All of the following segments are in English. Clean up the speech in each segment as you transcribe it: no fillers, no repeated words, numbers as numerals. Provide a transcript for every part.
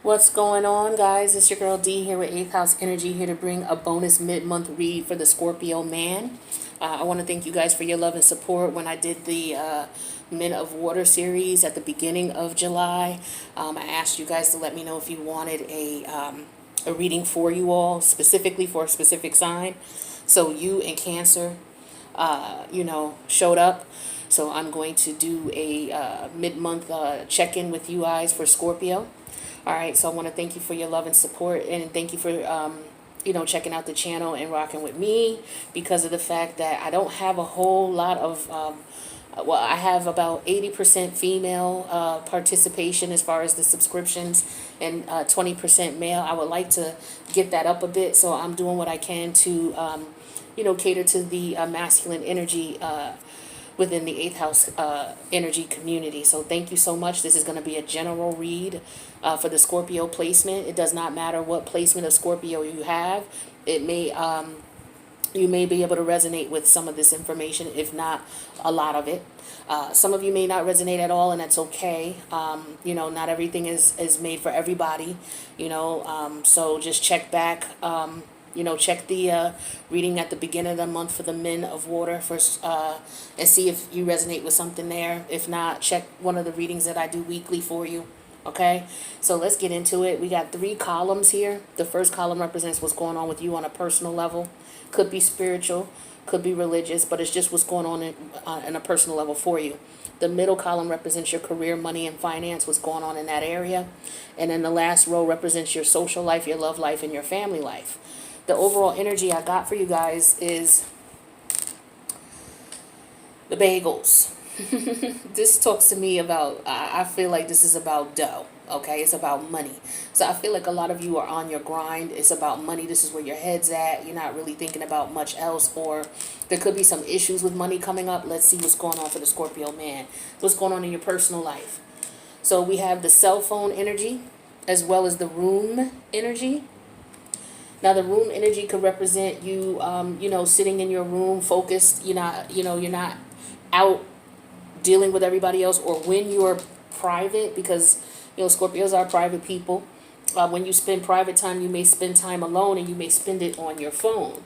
What's going on, guys? It's your girl D here with 8th House Energy, here to bring a bonus mid-month read for the Scorpio man. I want to thank you guys for your love and support when I did the Men of Water series at the beginning of July. I asked you guys to let me know if you wanted a reading for you all, specifically for a specific sign. So you and Cancer, showed up. So I'm going to do a mid-month check-in with you guys for Scorpio. All right, so I want to thank you for your love and support, and thank you for checking out the channel and rocking with me, because of the fact that I don't have a whole lot of I have about 80% female participation as far as the subscriptions, and 20% male. I would like to get that up a bit, so I'm doing what I can to cater to the masculine energy within the 8th house energy community. So thank you so much. This is going to be a general read for the Scorpio placement. It does not matter what placement of Scorpio you have. It may you may be able to resonate with some of this information, if not a lot of it. Some of you may not resonate at all, and that's okay. Not everything is made for everybody. So just check back. Check the reading at the beginning of the month for the Men of Water first, and see if you resonate with something there. If not, check one of the readings that I do weekly for you. Okay, so let's get into it. We got 3 columns here. The first column represents what's going on with you on a personal level. Could be spiritual, could be religious, but it's just what's going on in a personal level for you. The middle column represents your career, money, and finance, what's going on in that area. And then the last row represents your social life, your love life, and your family life. The overall energy I got for you guys is the bagels. This talks to me about, I feel like this is about dough, okay? It's about money. So I feel like a lot of you are on your grind. It's about money. This is where your head's at. You're not really thinking about much else, or there could be some issues with money coming up. Let's see what's going on for the Scorpio man. What's going on in your personal life? So we have the cell phone energy as well as the room energy. Now, the room energy could represent you, sitting in your room, focused. You're not out dealing with everybody else, or when you're private, because, Scorpios are private people. When you spend private time, you may spend time alone, and you may spend it on your phone.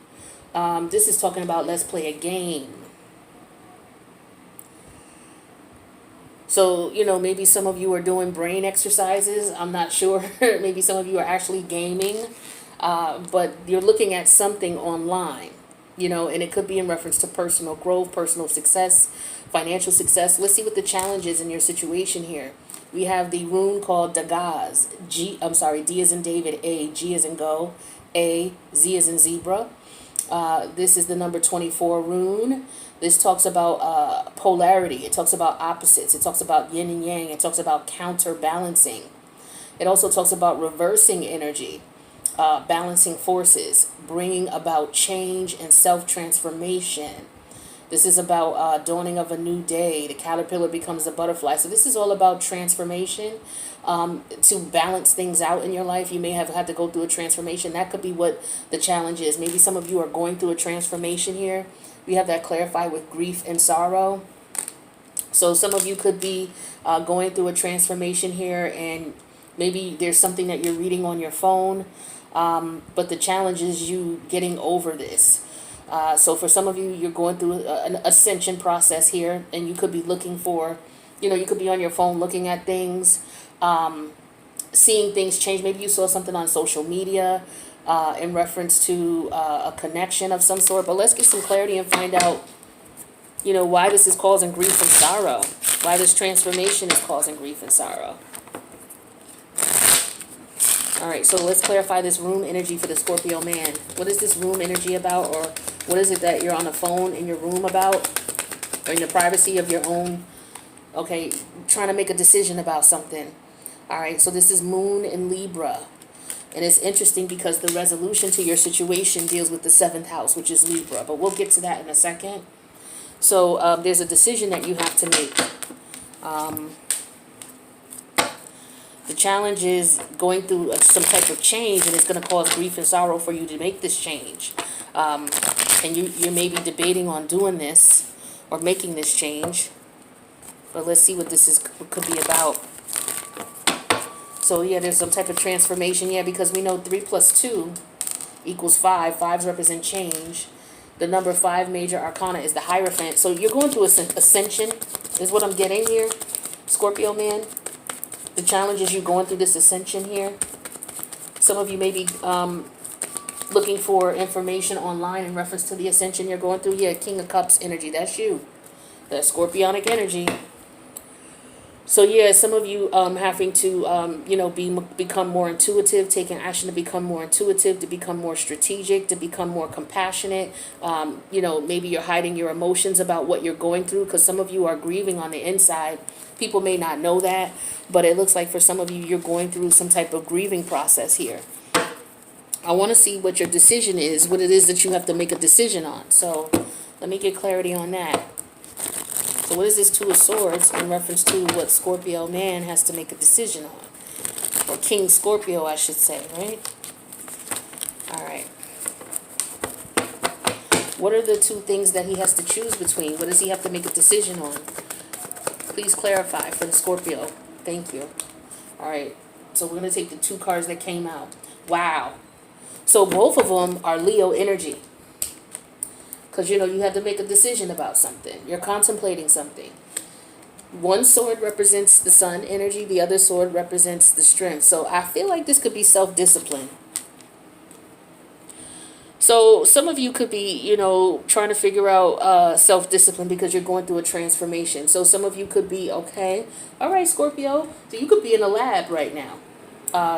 This is talking about let's play a game. So, maybe some of you are doing brain exercises. I'm not sure. Maybe some of you are actually gaming. But you're looking at something online, and it could be in reference to personal growth, personal success, financial success. Let's see what the challenge is in your situation here. We have the rune called Dagaz. D as in David, A, G as in go, A, Z as in zebra. This is the number 24 rune. This talks about polarity. It talks about opposites. It talks about yin and yang. It talks about counterbalancing. It also talks about reversing energy. Balancing forces, bringing about change and self-transformation. This is about dawning of a new day. The caterpillar becomes the butterfly. So this is all about transformation. To balance things out in your life, you may have had to go through a transformation. That could be what the challenge is. Maybe some of you are going through a transformation here. We have that clarified with grief and sorrow. So some of you could be going through a transformation here, and maybe there's something that you're reading on your phone. But the challenge is you getting over this. So for some of you, you're going through an ascension process here, and you could be looking for, you could be on your phone looking at things, seeing things change. Maybe you saw something on social media in reference to a connection of some sort. But let's get some clarity and find out, why this is causing grief and sorrow, why this transformation is causing grief and sorrow. All right, so let's clarify this room energy for the Scorpio man. What is this room energy about, or what is it that you're on the phone in your room about, or in the privacy of your own, trying to make a decision about something. All right, so this is Moon in Libra. And it's interesting because the resolution to your situation deals with the 7th house, which is Libra. But we'll get to that in a second. So there's a decision that you have to make. The challenge is going through some type of change, and it's going to cause grief and sorrow for you to make this change. And you may be debating on doing this or making this change. But let's see what this could be about. So yeah, there's some type of transformation. Yeah, because we know 3 plus 2 equals 5. Fives represent change. The number 5 major arcana is the Hierophant. So you're going through ascension, is what I'm getting here, Scorpio man. The challenge is you going through this ascension here. Some of you may be looking for information online in reference to the ascension you're going through. Yeah, King of Cups energy. That's you. That Scorpionic energy. So yeah, some of you having to you know, become more intuitive, taking action to become more intuitive, to become more strategic, to become more compassionate. You know, maybe you're hiding your emotions about what you're going through, because some of you are grieving on the inside. People may not know that, but it looks like for some of you, you're going through some type of grieving process here. I want to see what your decision is, what it is that you have to make a decision on. So let me get clarity on that. So what is this Two of Swords in reference to what Scorpio man has to make a decision on? Or King Scorpio, I should say, right? All right. What are the 2 things that he has to choose between? What does he have to make a decision on? Please clarify for the Scorpio. Thank you. All right. So we're going to take the 2 cards that came out. Wow. So both of them are Leo energy. Because, you know, you have to make a decision about something. You're contemplating something. One sword represents the sun energy. The other sword represents the strength. So I feel like this could be self-discipline. So some of you could be, you know, trying to figure out self-discipline because you're going through a transformation. So some of you could be, okay, all right, Scorpio. So you could be in a lab right now.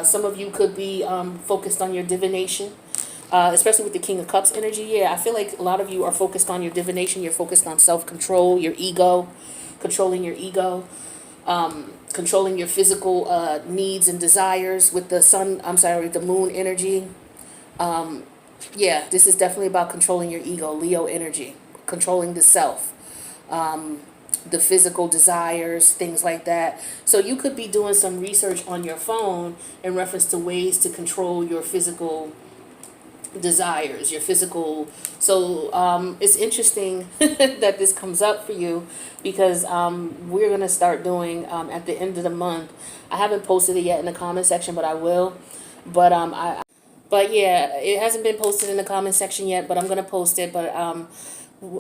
Some of you could be focused on your divination. Especially with the King of Cups energy. Yeah, I feel like a lot of you are focused on your divination. You're focused on self-control, your ego, controlling your ego, controlling your physical needs and desires with the sun, the moon energy. Yeah, this is definitely about controlling your ego, Leo energy, controlling the self, the physical desires, things like that. So you could be doing some research on your phone in reference to ways to control your physical desires, your physical. So it's interesting that this comes up for you, because we're going to start doing at the end of the month. I haven't posted it yet in the comment section, but I will. But yeah, it hasn't been posted in the comment section yet, but I'm going to post it. But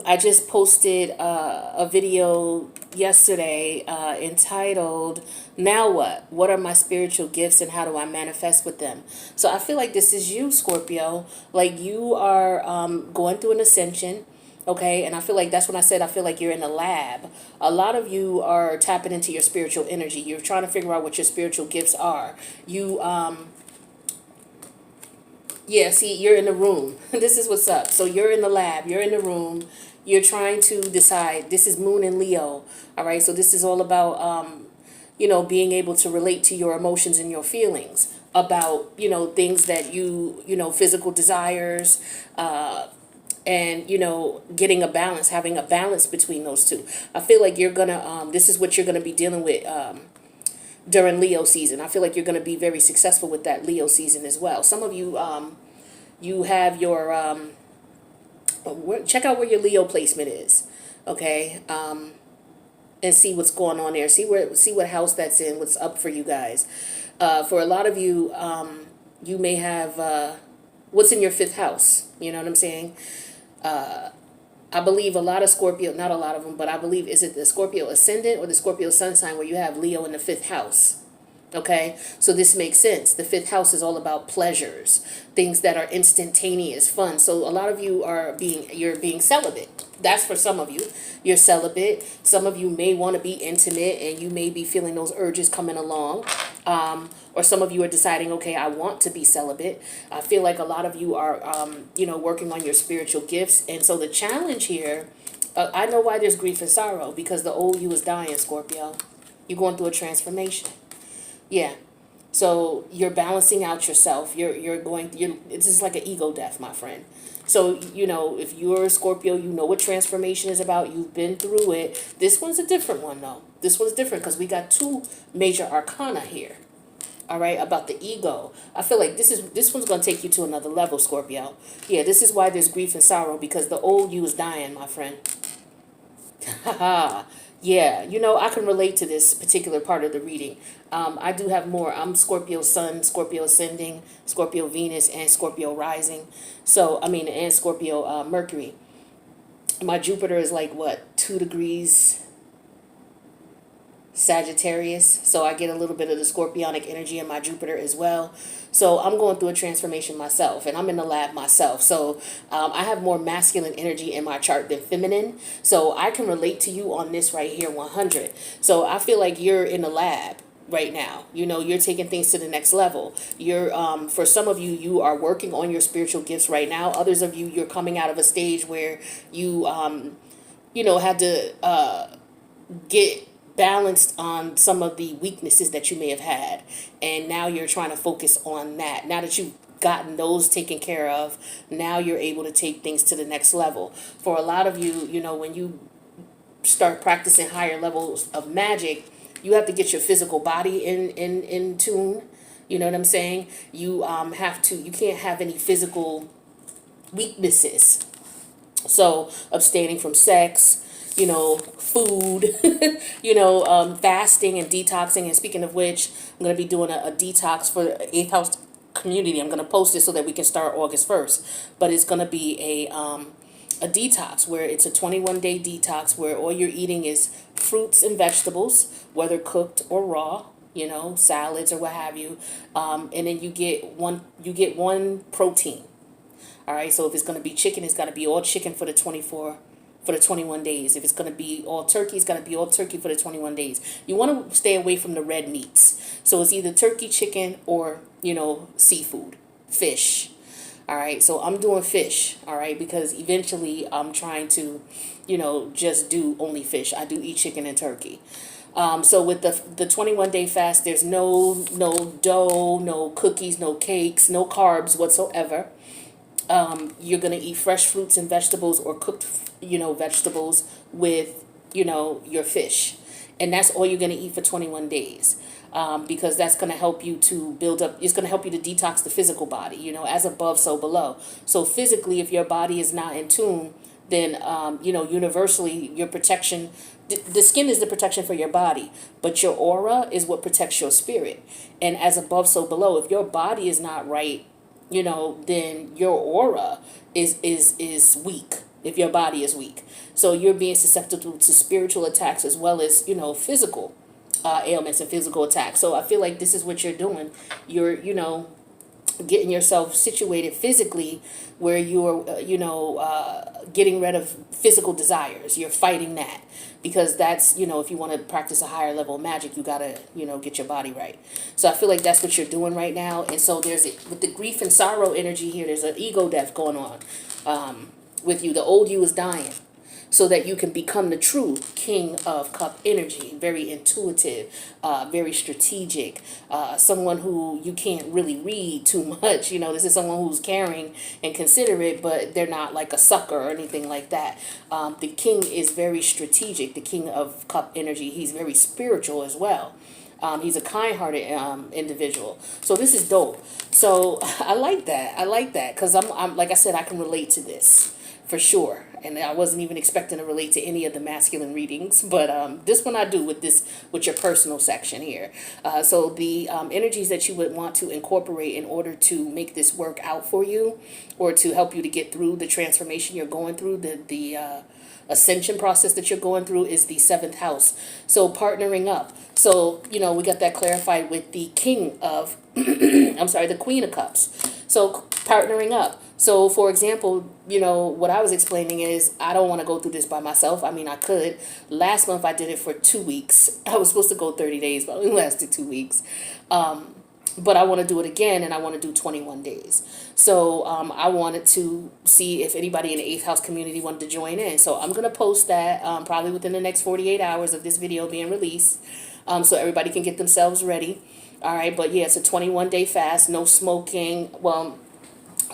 I just posted a video yesterday entitled, Now What? What are my spiritual gifts and how do I manifest with them? So I feel like this is you, Scorpio. Like you are going through an ascension, okay? And I feel like that's when I said I feel like you're in a lab. A lot of you are tapping into your spiritual energy. You're trying to figure out what your spiritual gifts are. You, yeah, see, you're in the room. This is what's up. So you're in the lab. You're in the room. You're trying to decide. This is Moon and Leo. All right. So this is all about, you know, being able to relate to your emotions and your feelings about, you know, things that you know, physical desires, and, you know, getting a balance, having a balance between those two. I feel like you're going to, this is what you're going to be dealing with, during Leo season. I feel like you're going to be very successful with that Leo season as well. Some of you, you have your, check out where your Leo placement is, okay? And see what's going on there. See what house that's in, what's up for you guys. For a lot of you, you may have, what's in your 5th house, you know what I'm saying? I believe a lot of Scorpio, not a lot of them, but I believe, is it the Scorpio ascendant or the Scorpio sun sign where you have Leo in the 5th house? Okay, so this makes sense. The 5th house is all about pleasures, things that are instantaneous, fun. So a lot of you you're being celibate. That's for some of you. You're celibate. Some of you may want to be intimate and you may be feeling those urges coming along. Or some of you are deciding, okay, I want to be celibate. I feel like a lot of you are, you know, working on your spiritual gifts. And so the challenge here, I know why there's grief and sorrow, because the old you is dying, Scorpio. You're going through a transformation. Yeah. So you're balancing out yourself. It's just like an ego death, my friend. So, you know, if you're a Scorpio, you know what transformation is about. You've been through it. This one's a different one, though. This one's different because we got 2 major arcana here. All right, about the ego. I feel like this one's going to take you to another level, Scorpio. Yeah, this is why there's grief and sorrow, because the old you is dying, my friend. Yeah, you know, I can relate to this particular part of the reading. I do have more. I'm Scorpio Sun, Scorpio Ascending, Scorpio Venus, and Scorpio Rising. So, I mean, and Scorpio Mercury. My Jupiter is like, what, 2 degrees Sagittarius. So I get a little bit of the scorpionic energy in my Jupiter as well. So I'm going through a transformation myself, and I'm in the lab myself. So I have more masculine energy in my chart than feminine. So I can relate to you on this right here, 100. So I feel like you're in the lab right now. You know, you're taking things to the next level. You're for some of you, you are working on your spiritual gifts right now. Others of you, you're coming out of a stage where you had to get balanced on some of the weaknesses that you may have had, and now you're trying to focus on that. Now that you've gotten those taken care of, now you're able to take things to the next level. For a lot of you, you know, when you start practicing higher levels of magic, you have to get your physical body in tune. You know what I'm saying? You you can't have any physical weaknesses. So abstaining from sex, you know, food, fasting and detoxing. And speaking of which, I'm going to be doing a detox for the 8th house community. I'm going to post it so that we can start August 1st. But it's going to be a detox where it's a 21-day detox where all you're eating is fruits and vegetables, whether cooked or raw, you know, salads or what have you. And then you get one protein. All right, so if it's going to be chicken, it's got to be all chicken for the 21 days. If it's going to be all turkey, it's going to be all turkey for the 21 days. You want to stay away from the red meats. So it's either turkey, chicken, or, you know, seafood, fish. All right, so I'm doing fish, all right, because eventually I'm trying to, you know, just do only fish. I do eat chicken and turkey. So with the 21-day fast, there's no dough, no cookies, no cakes, no carbs whatsoever. You're going to eat fresh fruits and vegetables or cooked, you know, vegetables with, you know, your fish. And that's all you're going to eat for 21 days. Because that's going to help you to build up, it's going to help you to detox the physical body, you know, as above, so below. So physically, if your body is not in tune, then, universally, your protection, the skin is the protection for your body, but your aura is what protects your spirit. And as above, so below, if your body is not right, you know, then your aura is weak if your body is weak. So you're being susceptible to spiritual attacks as well as, you know, physical ailments and physical attacks. So I feel like this is what you're doing. You're, you know, getting yourself situated physically where you're, getting rid of physical desires. You're fighting that because that's, you know, if you want to practice a higher level of magic, you got to, you know, get your body right. So I feel like that's what you're doing right now. And so with the grief and sorrow energy here, there's an ego death going on with you. The old you is dying, so that you can become the true King of Cup energy. Very intuitive, very strategic, someone who you can't really read too much. You know, this is someone who's caring and considerate, but they're not like a sucker or anything like that. The King is very strategic, the King of Cup energy. He's very spiritual as well. He's a kind-hearted individual. So this is dope. So I like that. I like that because I'm like I said, I can relate to this for sure. And I wasn't even expecting to relate to any of the masculine readings, but this one I do with your personal section here. So the energies that you would want to incorporate in order to make this work out for you, or to help you to get through the transformation you're going through, the ascension process that you're going through, is the 7th house. So partnering up. So, you know, we got that clarified with the King of, the Queen of Cups. So partnering up. So, for example, you know, what I was explaining is I don't want to go through this by myself. I mean, I could. Last month I did it for 2 weeks. I was supposed to go 30 days, but it only lasted 2 weeks. But I want to do it again, and I want to do 21 days. So I wanted to see if anybody in the 8th house community wanted to join in. So I'm going to post that probably within the next 48 hours of this video being released, so everybody can get themselves ready. All right, but yeah, it's a 21-day fast, no smoking. Well,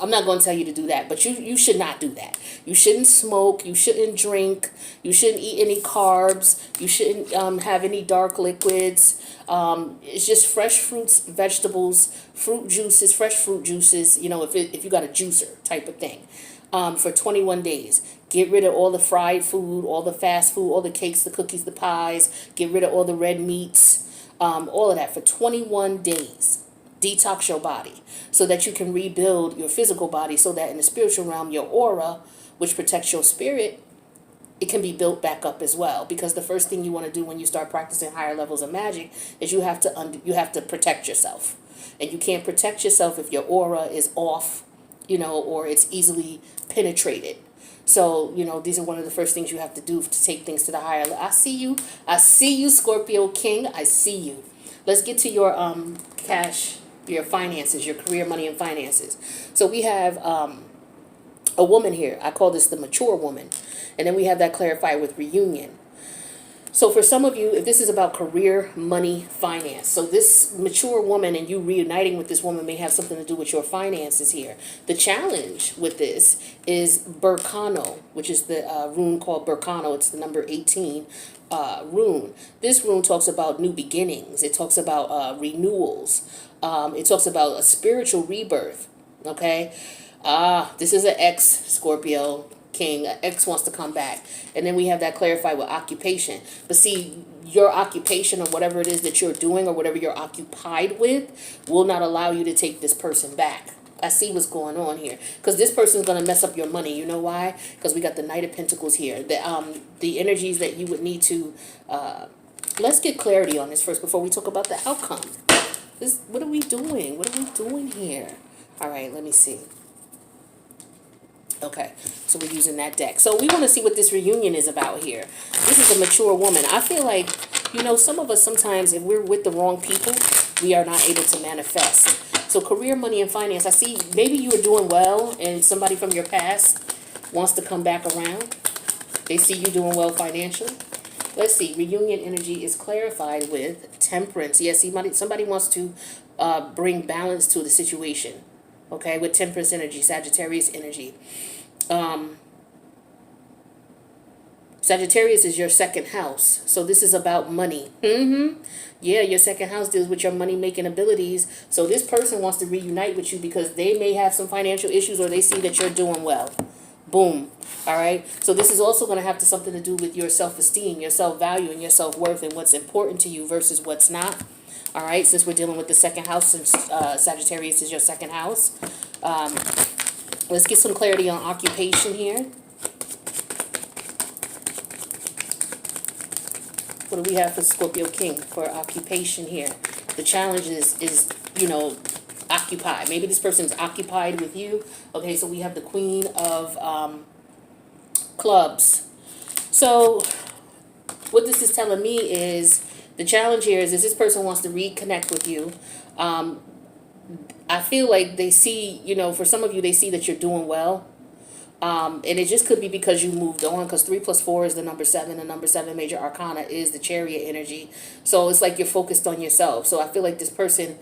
I'm not going to tell you to do that, but you should not do that. You shouldn't smoke. You shouldn't drink. You shouldn't eat any carbs. You shouldn't have any dark liquids. It's just fresh fruits, vegetables, fruit juices, fresh fruit juices, you know, if you got a juicer type of thing. for 21 days. Get rid of all the fried food, all the fast food, all the cakes, the cookies, the pies. Get rid of all the red meats, all of that for 21 days. Detox your body so that you can rebuild your physical body, so that in the spiritual realm, your aura, which protects your spirit, it can be built back up as well. Because the first thing you want to do when you start practicing higher levels of magic is you have to protect yourself. And you can't protect yourself if your aura is off, or it's easily penetrated. So, these are one of the first things you have to do to take things to the higher level. I see you, Scorpio King. I see you. Let's get to your cash, your finances, your career, money, and finances. So we have a woman here. I call this the mature woman. And then we have that clarified with reunion. So for some of you, if this is about career, money, finance, so this mature woman and you reuniting with this woman may have something to do with your finances here. The challenge with this is Berkano, which is the rune called Berkano. It's the number 18 rune. This rune talks about new beginnings. It talks about renewals. It talks about a spiritual rebirth. Okay? This is an ex, Scorpio King. An ex wants to come back. And then we have that clarified with occupation. But see, your occupation or whatever it is that you're doing or whatever you're occupied with will not allow you to take this person back. I see what's going on here. Because this person's going to mess up your money. You know why? Because we got the Knight of Pentacles here. The energies that you would need to... let's get clarity on this first before we talk about the outcome. What are we doing? What are we doing here? All right, let me see. Okay, so we're using that deck. So we want to see what this reunion is about here. This is a mature woman. I feel like, some of us sometimes, if we're with the wrong people, we are not able to manifest. So career, money, and finance. I see maybe you are doing well and somebody from your past wants to come back around. They see you doing well financially. Let's see. Reunion energy is clarified with temperance. Yes, somebody wants to bring balance to the situation. Okay, with temperance energy, Sagittarius energy. Sagittarius is your second house. So this is about money. Yeah, your second house deals with your money-making abilities. So this person wants to reunite with you because they may have some financial issues or they see that you're doing well. Boom. All right. So this is also going to have something to do with your self-esteem, your self-value, and your self-worth, and what's important to you versus what's not. All right. Since we're dealing with the second house, since Sagittarius is your second house, let's get some clarity on occupation here. What do we have for Scorpio King for occupation here? The challenge is occupied. Maybe this person's occupied with you. Okay, so we have the Queen of Clubs. So what this is telling me is the challenge here is this person wants to reconnect with you. I feel like they see, for some of you, they see that you're doing well. And it just could be because you moved on, because 3 + 4 is the number 7. The number 7 major arcana is the Chariot energy. So it's like you're focused on yourself. So I feel like this person,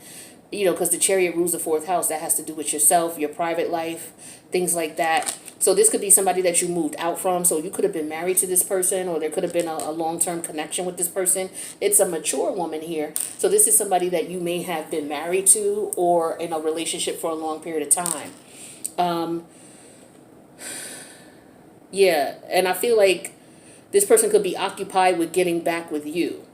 because the Chariot rules the 4th house, that has to do with yourself, your private life, things like that. So this could be somebody that you moved out from. So you could have been married to this person, or there could have been a long-term connection with this person. It's a mature woman here. So this is somebody that you may have been married to or in a relationship for a long period of time. Yeah, and I feel like this person could be occupied with getting back with you.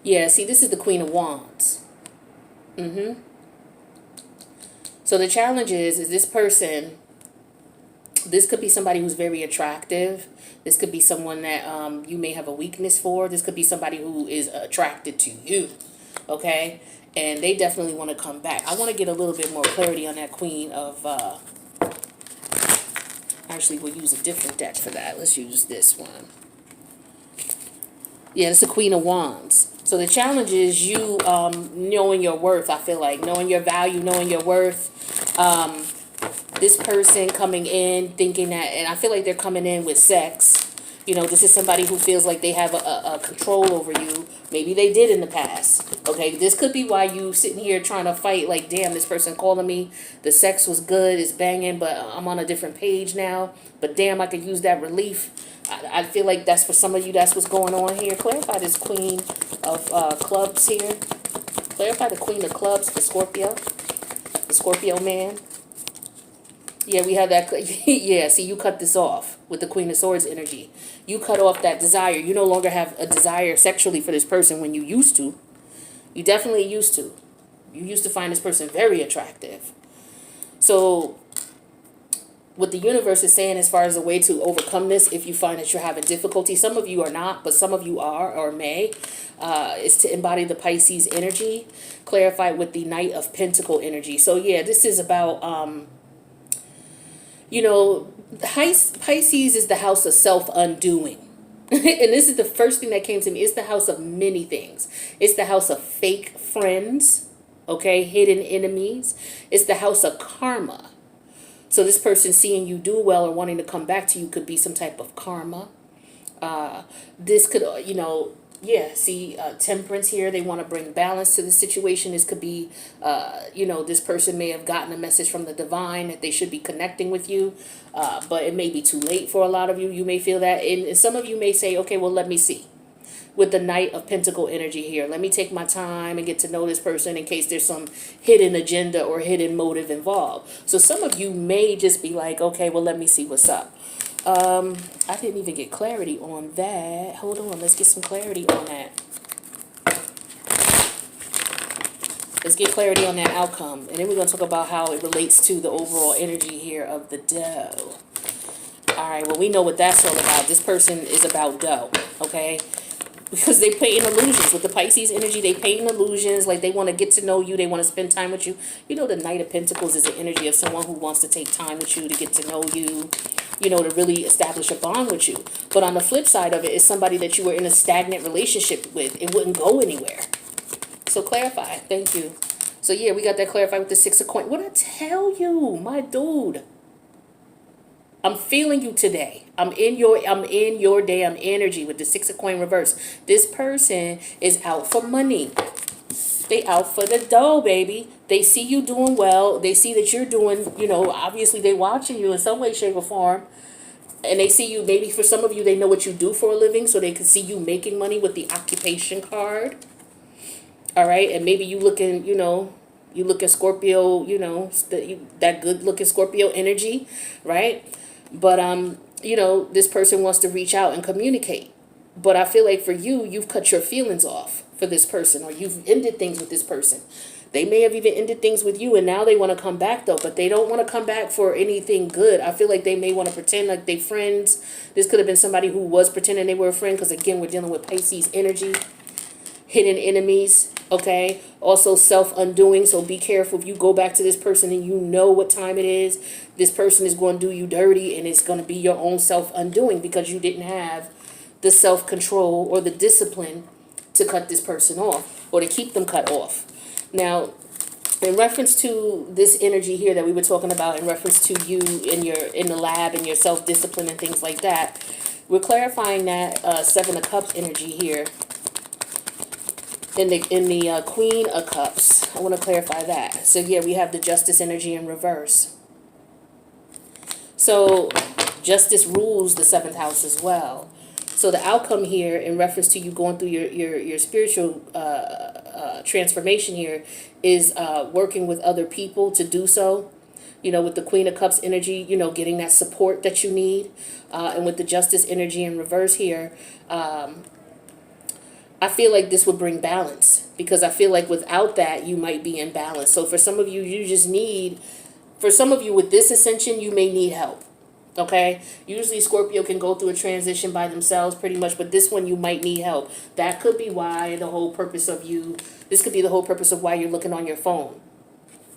Yeah, see, this is the Queen of Wands. So the challenge is this person, this could be somebody who's very attractive. This could be someone that you may have a weakness for. This could be somebody who is attracted to you, okay? And they definitely want to come back. I want to get a little bit more clarity on that Queen of... Actually, we'll use a different deck for that. Let's use this one. Yeah, it's the Queen of Wands. So the challenge is you knowing your worth, I feel like. Knowing your value, knowing your worth. This person coming in thinking that, and I feel like they're coming in with sex, You know, this is somebody who feels like they have a control over you. Maybe they did in the past. Okay, this could be why you sitting here trying to fight. Like, damn, this person calling me. The sex was good, it's banging, but I'm on a different page now. But damn, I could use that relief. I feel like that's for some of you. That's what's going on here. Clarify this Queen of Clubs here. Clarify the Queen of Clubs for Scorpio. The Scorpio man. Yeah, we have that. Yeah, see, you cut this off with the Queen of Swords energy. You cut off that desire. You no longer have a desire sexually for this person when you used to. You definitely used to. You used to find this person very attractive. So what the universe is saying as far as a way to overcome this, if you find that you're having difficulty, some of you are not, but some of you are or may, is to embody the Pisces energy. Clarify with the Knight of Pentacle energy. So yeah, this is about... you know, Pisces is the house of self-undoing. And this is the first thing that came to me. It's the house of many things. It's the house of fake friends, okay, hidden enemies. It's the house of karma. So this person seeing you do well or wanting to come back to you could be some type of karma. This could, you know, yeah, see, temperance here. They want to bring balance to the situation. This could be, you know, this person may have gotten a message from the divine that they should be connecting with you, but it may be too late for a lot of you. You may feel that. And some of you may say, okay, well, let me see. With the Knight of Pentacle energy here, let me take my time and get to know this person in case there's some hidden agenda or hidden motive involved. So some of you may just be like, okay, well, let me see what's up. I didn't even get clarity on that. Hold on, let's get some clarity on that. Let's get clarity on that outcome. And then we're going to talk about how it relates to the overall energy here of the dough. All right, well, we know what that's all about. This person is about dough, okay? Because they paint illusions. With the Pisces energy, they paint illusions. Like, they want to get to know you. They want to spend time with you. You know, the Knight of Pentacles is the energy of someone who wants to take time with you, to get to know you, you know, to really establish a bond with you. But on the flip side of it is somebody that you were in a stagnant relationship with. It wouldn't go anywhere. So clarify. Thank you. So, yeah, we got that clarified with the Six of Coins. What I tell you, my dude? I'm feeling you today. I'm in your damn energy with the Six of Coins reverse. This person is out for money. They out for the dough, baby. They see you doing well. They see that you're doing, you know, obviously they watching you in some way, shape, or form. And they see you, maybe for some of you, they know what you do for a living, so they can see you making money with the occupation card. All right, and maybe you looking, you know, you look at Scorpio, you know, that good looking Scorpio energy, right? But, you know, this person wants to reach out and communicate. But I feel like for you, you've cut your feelings off for this person, or you've ended things with this person. They may have even ended things with you, and now they want to come back, though. But they don't want to come back for anything good. I feel like they may want to pretend like they're friends. This could have been somebody who was pretending they were a friend, because, again, we're dealing with Pisces energy. Hidden enemies, okay? Also self-undoing, so be careful if you go back to this person and you know what time it is. This person is going to do you dirty, and it's going to be your own self-undoing because you didn't have the self-control or the discipline to cut this person off or to keep them cut off. Now, in reference to this energy here that we were talking about, in reference to you in the lab and your self-discipline and things like that, we're clarifying that Seven of Cups energy here. In the Queen of Cups, I want to clarify that. So yeah, we have the Justice energy in reverse. So Justice rules the 7th house as well. So the outcome here, in reference to you going through your spiritual transformation here, is working with other people to do so. You know, with the Queen of Cups energy, you know, getting that support that you need, and with the Justice energy in reverse here. I feel like this would bring balance, because I feel like without that, you might be imbalanced. So for some of you, you just need, for some of you with this ascension, you may need help. Okay? Usually Scorpio can go through a transition by themselves pretty much, but this one you might need help. That could be why the whole purpose of you, this could be the whole purpose of why you're looking on your phone.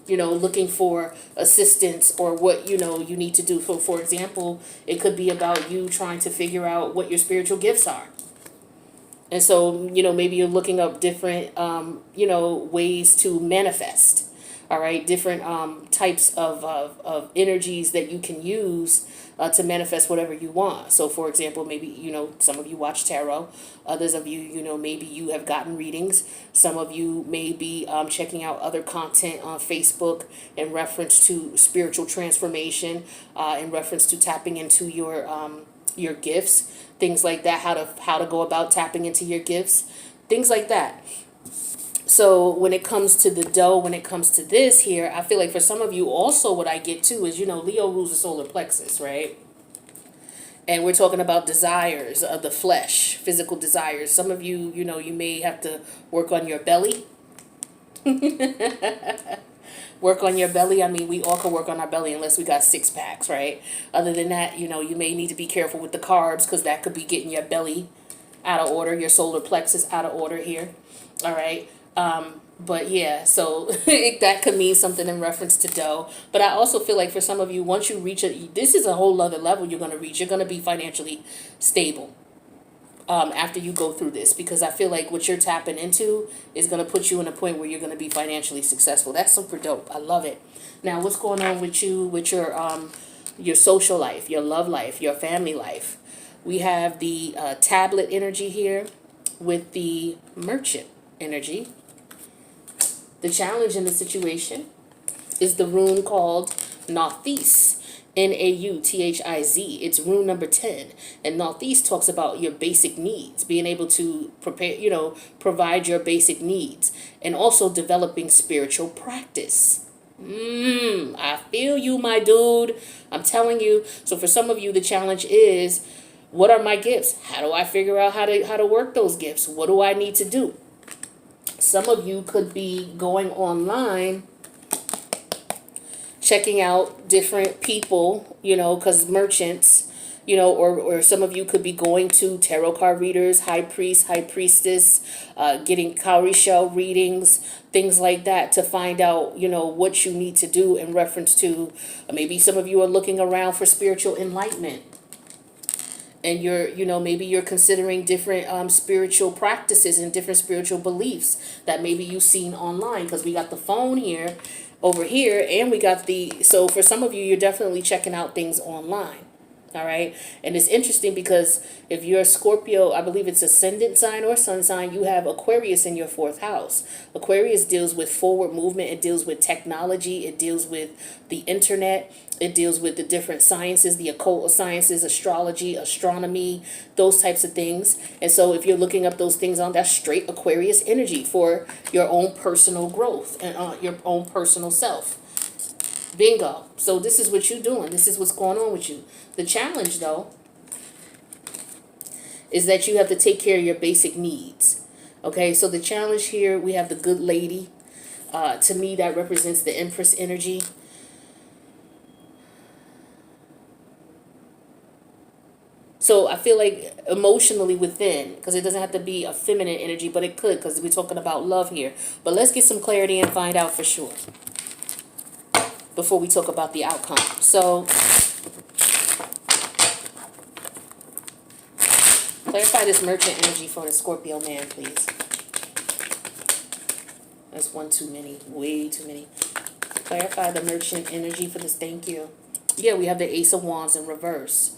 You know, looking for assistance or what, you know, you need to do. For example, it could be about you trying to figure out what your spiritual gifts are. And so, you know, maybe you're looking up different, you know, ways to manifest, all right, different types of energies that you can use to manifest whatever you want. So, for example, maybe, some of you watch tarot. Others of you, maybe you have gotten readings. Some of you may be checking out other content on Facebook in reference to spiritual transformation, in reference to tapping into your gifts, things like that, how to go about tapping into your gifts, things like that. So when it comes to the dough, when it comes to this here, I feel like for some of you also what I get too is, Leo rules the solar plexus, right? And we're talking about desires of the flesh, physical desires. Some of you, you may have to work on your belly. Work on your belly. I mean, we all can work on our belly unless we got 6 packs, right? Other than that, you may need to be careful with the carbs because that could be getting your belly out of order, your solar plexus out of order here. All right. But yeah, so that could mean something in reference to dough. But I also feel like for some of you, once you reach it, this is a whole other level you're going to reach. You're going to be financially stable after you go through this, because I feel like what you're tapping into is going to put you in a point where you're going to be financially successful. That's super dope. I love it. Now, what's going on with you, with your social life, your love life, your family life? We have the tablet energy here with the merchant energy. The challenge in the situation is the rune called Nauthiz, Nauthiz. It's rune number 10. And Nauthiz talks about your basic needs, being able to provide your basic needs, and also developing spiritual practice. I feel you, my dude. I'm telling you. So for some of you, the challenge is, what are my gifts? How do I figure out how to work those gifts? What do I need to do? Some of you could be going online, checking out different people, because merchants, or some of you could be going to tarot card readers, high priest, high priestess, getting cowrie shell readings, things like that, to find out, what you need to do in reference to, maybe some of you are looking around for spiritual enlightenment. And maybe you're considering different spiritual practices and different spiritual beliefs that maybe you've seen online, because we got the phone here, over here, and we got so for some of you, you're definitely checking out things online. All right. And it's interesting because if you're a Scorpio, I believe it's ascendant sign or sun sign, you have Aquarius in your 4th house. Aquarius deals with forward movement. It deals with technology. It deals with the internet. It deals with the different sciences, the occult sciences, astrology, astronomy, those types of things. And so if you're looking up those things that's straight Aquarius energy for your own personal growth and your own personal self. Bingo. So this is what you're doing. This is what's going on with you. The challenge, though, is that you have to take care of your basic needs. Okay, so the challenge here, we have the good lady. To me, that represents the Empress energy. So I feel like emotionally within, because it doesn't have to be a feminine energy, but it could, because we're talking about love here. But let's get some clarity and find out for sure before we talk about the outcome. So clarify this merchant energy for the Scorpio man, please. That's one too many. Way too many. Clarify the merchant energy for this. Thank you. Yeah, we have the Ace of Wands in reverse.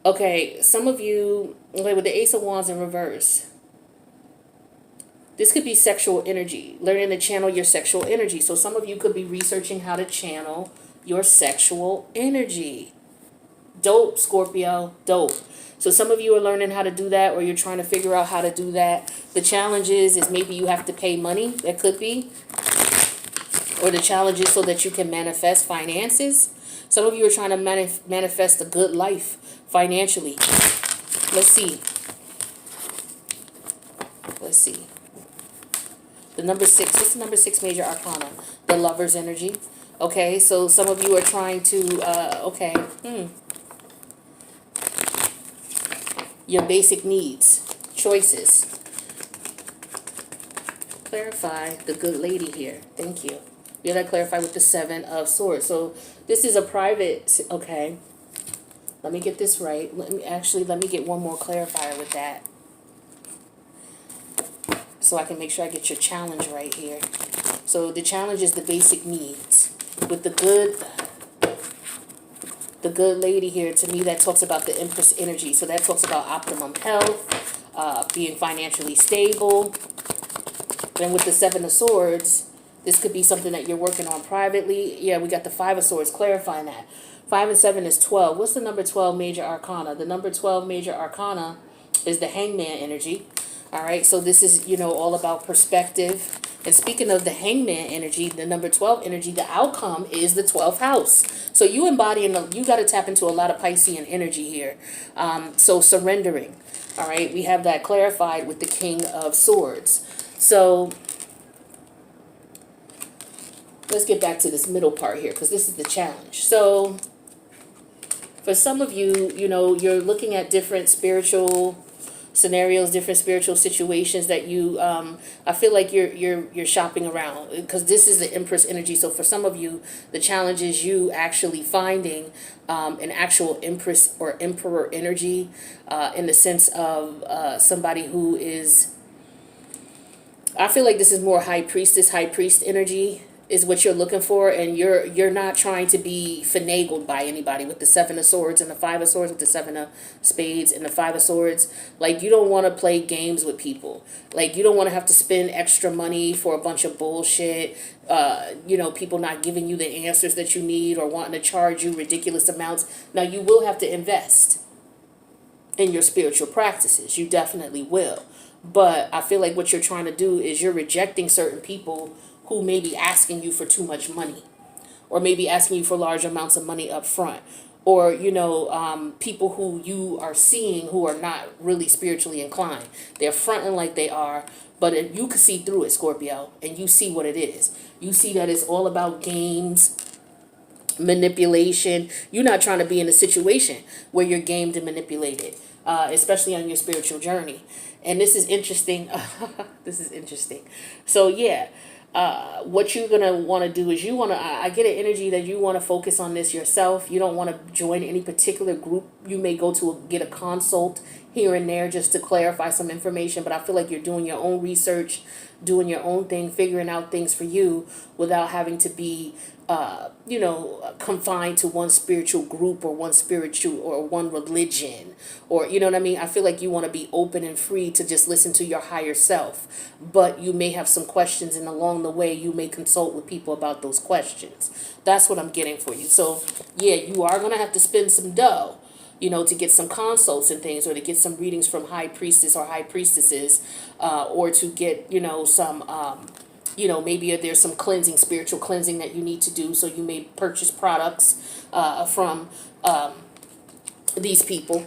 Okay, some of you, with the Ace of Wands in reverse, this could be sexual energy, learning to channel your sexual energy. So some of you could be researching how to channel your sexual energy. Dope, Scorpio, dope. So some of you are learning how to do that, or you're trying to figure out how to do that. The challenge is maybe you have to pay money. That could be. Or the challenge is so that you can manifest finances. Some of you are trying to manifest a good life financially. Let's see. Let's see. The number 6. What's the number 6 major arcana? The Lover's energy. Okay, so some of you are trying to, your basic needs, choices. Clarify the good lady here. Thank you. You gotta clarify with the 7 of Swords. So this is a private, okay. Let me get this right. Let me get one more clarifier with that, so I can make sure I get your challenge right here. So the challenge is the basic needs. With the good, the good lady here, to me, that talks about the Empress energy. So that talks about optimum health, being financially stable. Then with the Seven of Swords, this could be something that you're working on privately. Yeah, we got the Five of Swords clarifying that. 5 and 7 is 12. What's the number 12 major arcana? The number 12 major arcana is the Hangman energy. All right, so this is, all about perspective. And speaking of the Hangman energy, the number 12 energy, the outcome is the 12th house. So you embodying, you got to tap into a lot of Piscean energy here. So surrendering. All right, we have that clarified with the King of Swords. So let's get back to this middle part here, because this is the challenge. So for some of you, you're looking at different spiritual scenarios, different spiritual situations that you, I feel like you're shopping around, because this is the Empress energy. So for some of you, the challenge is you actually finding an actual Empress or Emperor energy, in the sense of somebody who is, I feel like this is more high priestess, high priest energy is what you're looking for, and you're not trying to be finagled by anybody with the Seven of Swords and the Five of Swords, with the Seven of Spades and the Five of Swords. Like, you don't want to play games with people. Like, you don't want to have to spend extra money for a bunch of bullshit. People not giving you the answers that you need, or wanting to charge you ridiculous amounts. Now, you will have to invest in your spiritual practices. You definitely will. But I feel like what you're trying to do is you're rejecting certain people who may be asking you for too much money, or maybe asking you for large amounts of money up front, or, people who you are seeing who are not really spiritually inclined. They're fronting like they are, but you can see through it, Scorpio, and you see what it is. You see that it's all about games, manipulation. You're not trying to be in a situation where you're gamed and manipulated, especially on your spiritual journey. And this is interesting. This is interesting. So, yeah. What you're going to want to do is I get an energy that you want to focus on this yourself. You don't want to join any particular group. You may go to get a consult here and there just to clarify some information, but I feel like you're doing your own research, doing your own thing, figuring out things for you without having to be, confined to one spiritual group or one spiritual or one religion, or, you know what I mean? I feel like you want to be open and free to just listen to your higher self, but you may have some questions, and along the way you may consult with people about those questions. That's what I'm getting for you. So yeah, you are going to have to spend some dough, to get some consults and things, or to get some readings from high priestess or high priestesses, or to get, some, maybe there's some cleansing, spiritual cleansing that you need to do. So you may purchase products from these people,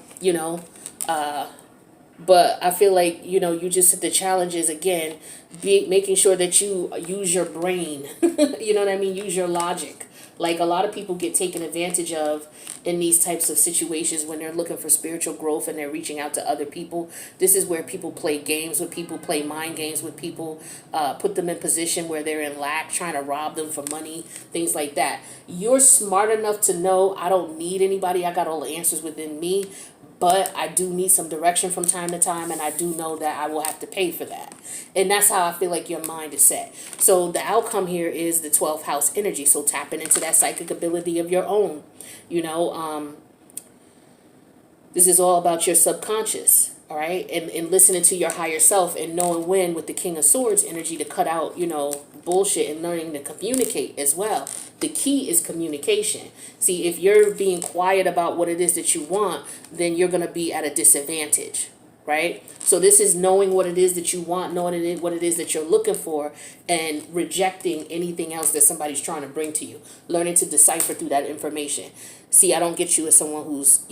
but I feel like, you just, the challenge is, again, making sure that you use your brain, you know what I mean? Use your logic. Like, a lot of people get taken advantage of in these types of situations when they're looking for spiritual growth and they're reaching out to other people. This is where people play games with people, play mind games with people, put them in position where they're in lack, trying to rob them for money, things like that. You're smart enough to know, I don't need anybody. I got all the answers within me. But I do need some direction from time to time, and I do know that I will have to pay for that. And that's how I feel like your mind is set. So the outcome here is the 12th house energy. So tapping into that psychic ability of your own. This is all about your subconscious, all right? And listening to your higher self, and knowing when, with the King of Swords energy, to cut out, bullshit, and learning to communicate as well. The key is communication. See, if you're being quiet about what it is that you want, then you're going to be at a disadvantage, right? So this is knowing what it is that you want, knowing what it is that you're looking for, and rejecting anything else that somebody's trying to bring to you. Learning to decipher through that information. See, I don't get you as someone who's,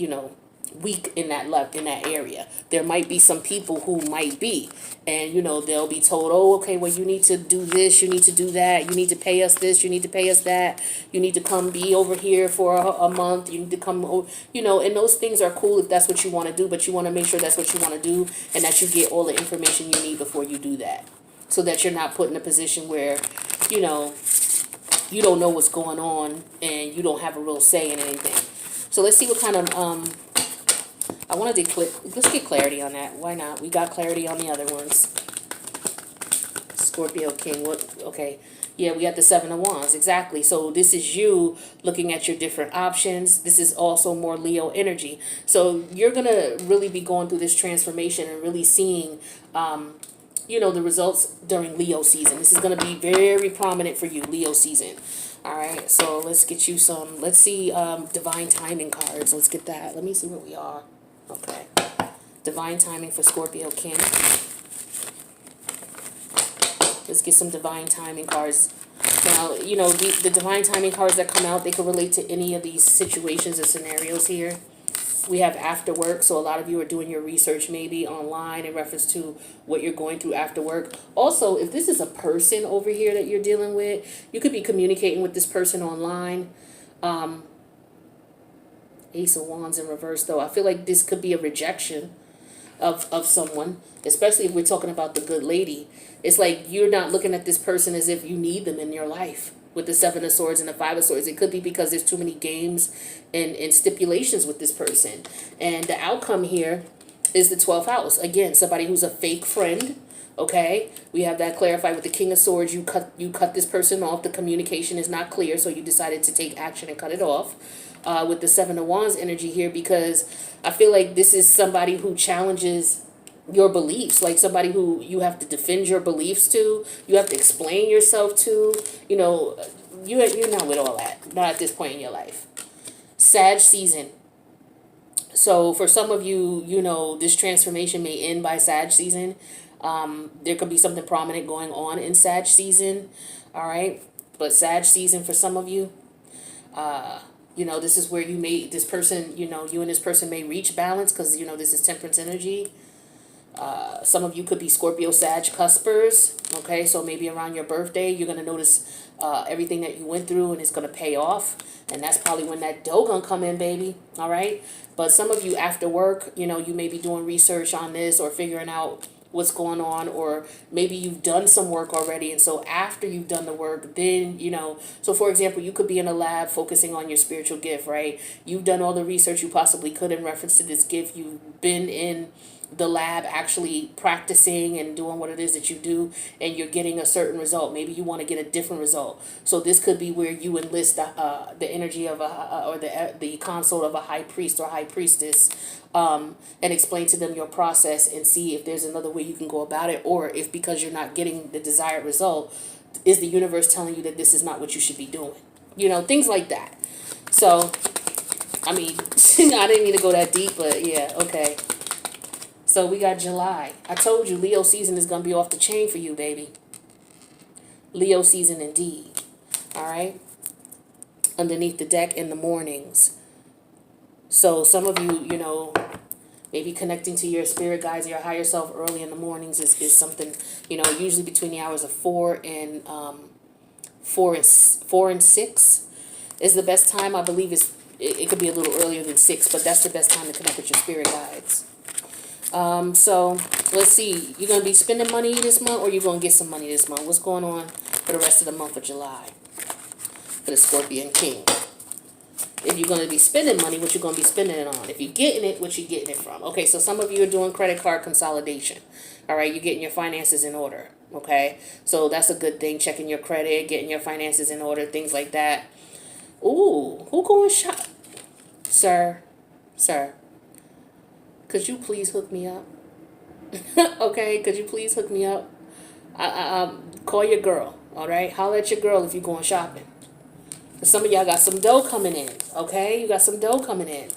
weak in that area. There might be some people who might be, and they'll be told, oh, okay, well, you need to do this, you need to do that, you need to pay us this, you need to pay us that, you need to come be over here for a month, you need to come, and those things are cool if that's what you want to do, but you want to make sure that's what you want to do, and that you get all the information you need before you do that, so that you're not put in a position where you don't know what's going on and you don't have a real say in anything. So let's see what kind of I want to let's get clarity on that. Why not? We got clarity on the other ones. Scorpio King. What? Okay. Yeah, we got the Seven of Wands, exactly. So this is you looking at your different options. This is also more Leo energy. So you're going to really be going through this transformation and really seeing, the results during Leo season. This is going to be very prominent for you, Leo season. All right, so let's get you some, let's see, divine timing cards. Let's get that. Let me see where we are. Okay. Divine timing for Scorpio King. Let's get some divine timing cards. Now, the divine timing cards that come out, they can relate to any of these situations or scenarios here. We have after work, so a lot of you are doing your research maybe online in reference to what you're going through after work. Also, if this is a person over here that you're dealing with, you could be communicating with this person online. Ace of Wands in reverse, though. I feel like this could be a rejection of someone, especially if we're talking about the good lady. It's like you're not looking at this person as if you need them in your life. With the Seven of Swords and the Five of Swords, it could be because there's too many games and stipulations with this person. And the outcome here is the 12th house. Again, somebody who's a fake friend. Okay, we have that clarified with the King of Swords. You cut this person off. The communication is not clear, so you decided to take action and cut it off. With the Seven of Wands energy here, because I feel like this is somebody who challenges your beliefs, like somebody who you have to defend your beliefs to, you have to explain yourself to, you're not with all that, not at this point in your life. Sag season. So for some of you, this transformation may end by Sag season. There could be something prominent going on in Sag season, all right? But Sag season for some of you, this is where this person, you and this person may reach balance because, this is temperance energy. Some of you could be Scorpio Sag cuspers, okay? So maybe around your birthday, you're going to notice everything that you went through and it's going to pay off. And that's probably when that dough going to come in, baby, all right? But some of you after work, you may be doing research on this or figuring out what's going on, or maybe you've done some work already, and so after you've done the work, then so for example, you could be in a lab focusing on your spiritual gift, right? You've done all the research you possibly could in reference to this gift. You've been in the lab actually practicing and doing what it is that you do, and you're getting a certain result. Maybe you want to get a different result. So this could be where you enlist the energy of the consort of a high priest or high priestess, and explain to them your process and see if there's another way you can go about it, or if because you're not getting the desired result, is the universe telling you that this is not what you should be doing? Things like that. So, I mean, I didn't mean to go that deep, but yeah, okay. So we got July. I told you Leo season is going to be off the chain for you, baby. Leo season indeed. All right? Underneath the deck in the mornings. So some of you, maybe connecting to your spirit guides, your higher self early in the mornings is something, usually between the hours of 4 and 6 is the best time. I believe it could be a little earlier than 6, but that's the best time to connect with your spirit guides. So let's see, you're going to be spending money this month, or you're going to get some money this month? What's going on for the rest of the month of July for the Scorpion King? If you're going to be spending money, what you're going to be spending it on? If you're getting it, what you're getting it from? Okay, so some of you are doing credit card consolidation. All right, you're getting your finances in order. Okay, so that's a good thing. Checking your credit, getting your finances in order, things like that. Ooh, who going shop? Sir, could you please hook me up? Okay, could you please hook me up? Call your girl, all right? Holler at your girl if you're going shopping. Some of y'all got some dough coming in, okay? You got some dough coming in.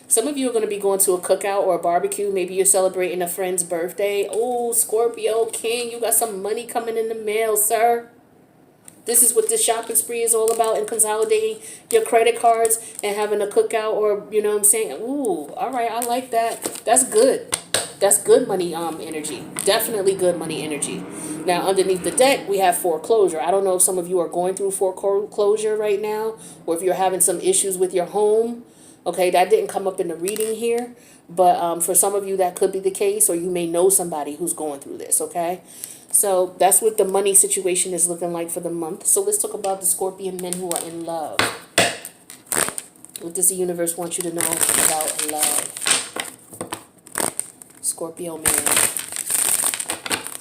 Some of you are going to be going to a cookout or a barbecue. Maybe you're celebrating a friend's birthday. Oh, Scorpio King, you got some money coming in the mail, sir. This is what this shopping spree is all about, and consolidating your credit cards and having a cookout, or, what I'm saying? Ooh, all right, I like that. That's good. That's good money energy. Definitely good money energy. Now, underneath the deck, we have foreclosure. I don't know if some of you are going through foreclosure right now, or if you're having some issues with your home. Okay, that didn't come up in the reading here, but for some of you, that could be the case, or you may know somebody who's going through this, okay? So that's what the money situation is looking like for the month. So let's talk about the Scorpion men who are in love. What does the universe want you to know about love? Scorpio man.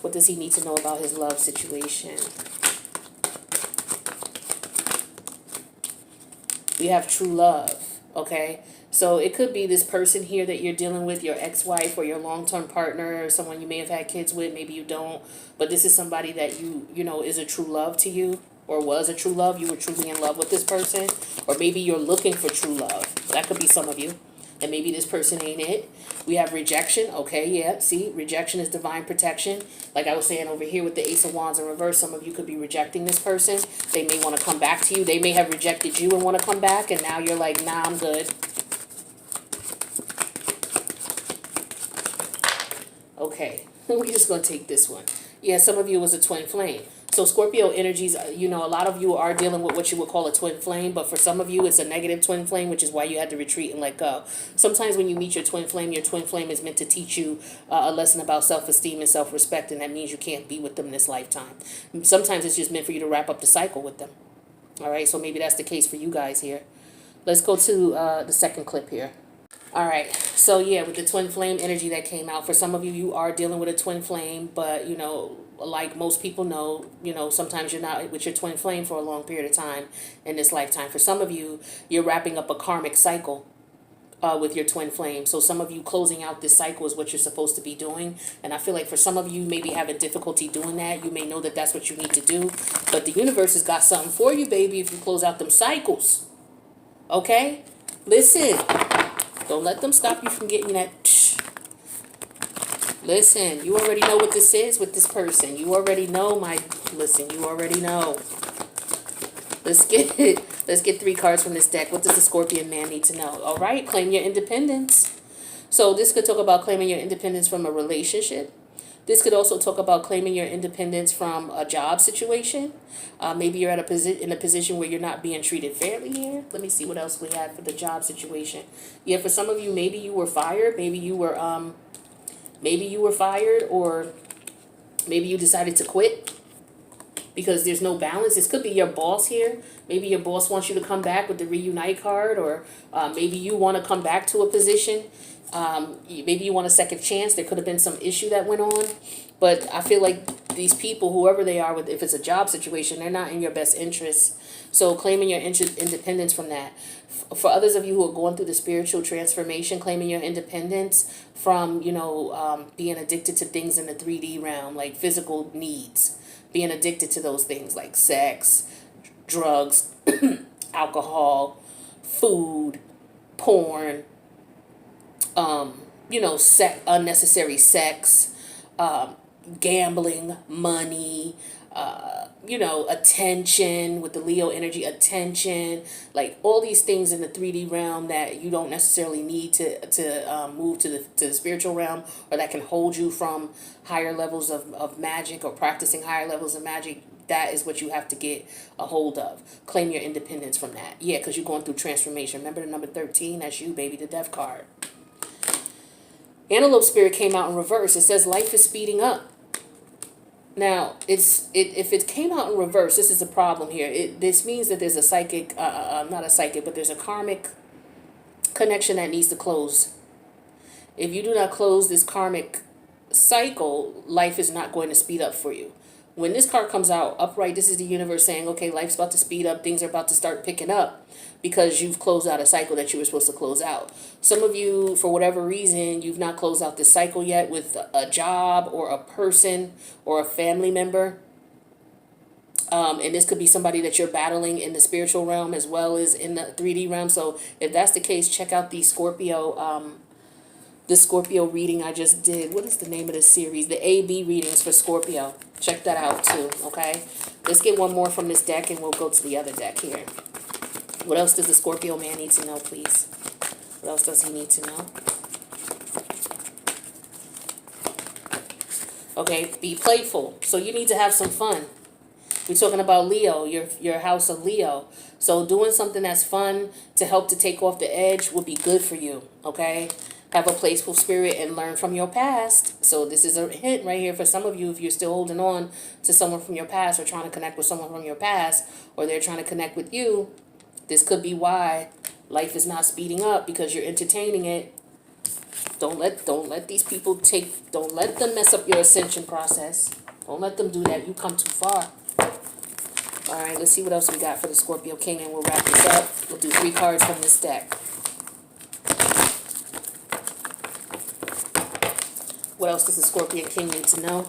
What does he need to know about his love situation? We have true love, okay? So it could be this person here that you're dealing with, your ex-wife or your long-term partner, or someone you may have had kids with, maybe you don't, but this is somebody that you know, is a true love to you, or was a true love. You were truly in love with this person, or maybe you're looking for true love. That could be some of you, and maybe this person ain't it. We have rejection. Okay, yeah, see, rejection is divine protection. Like I was saying over here with the Ace of Wands in reverse, some of you could be rejecting this person. They may want to come back to you. They may have rejected you and want to come back, and now you're like, nah, I'm good. Okay, we're just going to take this one. Yeah, some of you was a twin flame. So Scorpio energies, you know, a lot of you are dealing with what you would call a twin flame, but for some of you, it's a negative twin flame, which is why you had to retreat and let go. Sometimes when you meet your twin flame is meant to teach you a lesson about self-esteem and self-respect, and that means you can't be with them this lifetime. Sometimes it's just meant for you to wrap up the cycle with them. All right, so maybe that's the case for you guys here. Let's go to the second clip here. All right, so yeah, with the twin flame energy that came out, for some of you, you are dealing with a twin flame, but, you know, like most people know, you know, sometimes you're not with your twin flame for a long period of time in this lifetime. For some of you, you're wrapping up a karmic cycle with your twin flame. So some of you closing out this cycle is what you're supposed to be doing. And I feel like for some of you, maybe having difficulty doing that. You may know that that's what you need to do. But the universe has got something for you, baby, if you close out them cycles. Okay? Listen. Don't let them stop you from getting that. Listen, you already know what this is with this person. You already know listen, you already know. Let's get 3 cards from this deck. What does the Scorpion man need to know? All right, claim your independence. So this could talk about claiming your independence from a relationship. This could also talk about claiming your independence from a job situation. Maybe you're at in a position where you're not being treated fairly here. Let me see what else we had for the job situation. Yeah, for some of you, maybe you were fired. Maybe you were fired, or maybe you decided to quit because there's no balance. This could be your boss here. Maybe your boss wants you to come back with the reunite card, or maybe you want to come back to a position. Maybe you want a second chance. There could have been some issue that went on, but I feel like these people, whoever they are, if it's a job situation, they're not in your best interest. So claiming your independence from that. For others of you who are going through the spiritual transformation, claiming your independence from, you know, being addicted to things in the 3D realm, like physical needs, being addicted to those things like sex, drugs, alcohol, food, porn, you know, unnecessary sex, gambling, money, you know, attention with the Leo energy, attention, like all these things in the 3D realm that you don't necessarily need to move to the spiritual realm, or that can hold you from higher levels of magic, or practicing higher levels of magic. That is what you have to get a hold of. Claim your independence from that. Yeah, because you're going through transformation. Remember the number 13? That's you, baby, the death card. Antelope spirit came out in reverse. It says life is speeding up. Now, if it came out in reverse, this is a problem here. This means that there's a psychic, not a psychic, but there's a karmic connection that needs to close. If you do not close this karmic cycle, life is not going to speed up for you. When this card comes out upright, this is the universe saying, okay, life's about to speed up. Things are about to start picking up because you've closed out a cycle that you were supposed to close out. Some of you, for whatever reason, you've not closed out this cycle yet with a job or a person or a family member. And this could be somebody that you're battling in the spiritual realm as well as in the 3D realm. So if that's the case, check out the Scorpio reading I just did. What is the name of this series? The A-B readings for Scorpio. Check that out too, okay? Let's get one more from this deck and we'll go to the other deck here. What else does the Scorpio man need to know, please? What else does he need to know? Okay, be playful. So you need to have some fun. We're talking about Leo, your house of Leo. So doing something that's fun to help to take off the edge would be good for you, okay? Have a playful spirit and learn from your past. So this is a hint right here for some of you if you're still holding on to someone from your past, or trying to connect with someone from your past, or they're trying to connect with you. This could be why life is not speeding up, because you're entertaining it. Don't let these people don't let them mess up your ascension process. Don't let them do that. You come too far. All right, let's see what else we got for the Scorpio King, and we'll wrap this up. We'll do 3 cards from this deck. What else does the Scorpion King need to know?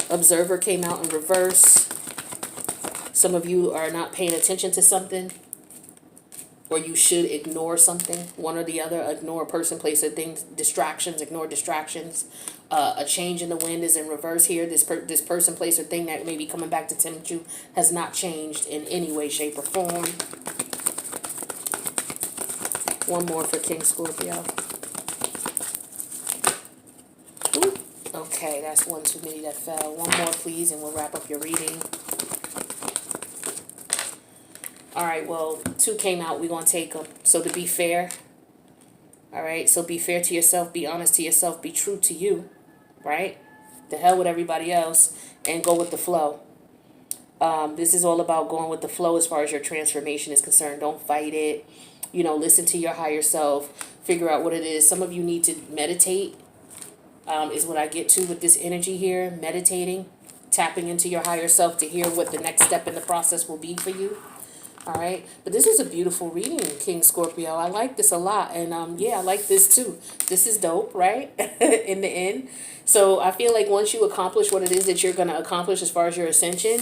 Observer came out in reverse. Some of you are not paying attention to something, or you should ignore something, one or the other. Ignore a person, place, or thing. Distractions, ignore distractions. A change in the wind is in reverse here. This person, place, or thing that may be coming back to tempt you has not changed in any way, shape, or form. One more for King Scorpio. Ooh. Okay, that's one too many that fell. One more, please, and we'll wrap up your reading. All right, well, 2 came out. We're going to take them. So to be fair, all right, so be fair to yourself, be honest to yourself, be true to you, right? The hell with everybody else, and go with the flow. This is all about going with the flow as far as your transformation is concerned. Don't fight it. You know, listen to your higher self. Figure out what it is. Some of you need to meditate, is what I get to with this energy here. Meditating, tapping into your higher self to hear what the next step in the process will be for you. All right, but this is a beautiful reading, King Scorpio. I like this a lot, and yeah, I like this too. This is dope, right? In the end, so I feel like once you accomplish what it is that you're going to accomplish as far as your ascension,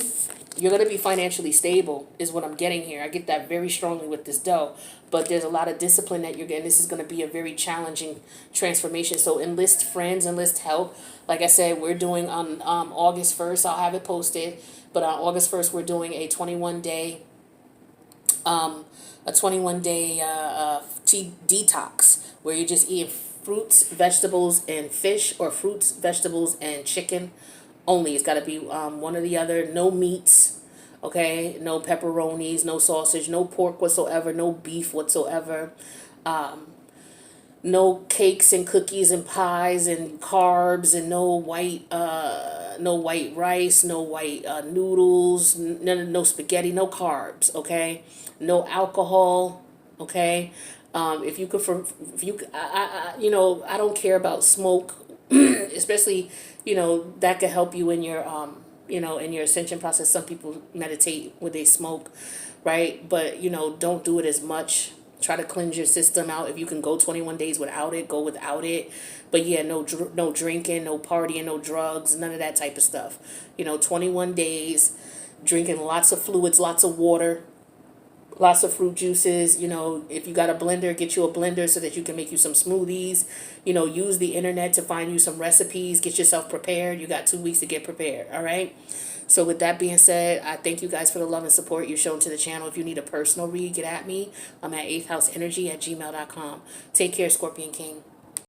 you're going to be financially stable, is what I'm getting here. I get that very strongly with this dough, but there's a lot of discipline that you're getting. This is going to be a very challenging transformation. So enlist friends, enlist help. Like I said, we're doing on August 1st. I'll have it posted, but on August 1st, we're doing a 21-day detox where you're just eating fruits, vegetables, and fish, or fruits, vegetables, and chicken only. It's got to be one or the other. No meats, okay? No pepperonis, no sausage, no pork whatsoever, no beef whatsoever. No cakes and cookies and pies and carbs, and no white rice, no white noodles, no spaghetti, no carbs, okay? No alcohol, okay? If you could, you know, I don't care about smoke, especially, you know, that could help you in your, you know, in your ascension process. Some people meditate when they smoke, right? But, you know, don't do it as much. Try to cleanse your system out. If you can go 21 days without it, go without it. But yeah, no drinking, no partying, no drugs, none of that type of stuff. You know, 21 days, drinking lots of fluids, lots of water, lots of fruit juices. You know, if you got a blender, get you a blender so that you can make you some smoothies. You know, use the internet to find you some recipes. Get yourself prepared. You got 2 weeks to get prepared, all right? So with that being said, I thank you guys for the love and support you've shown to the channel. If you need a personal read, get at me. I'm at 8thHouseEnergy@gmail.com. Take care, Scorpion King.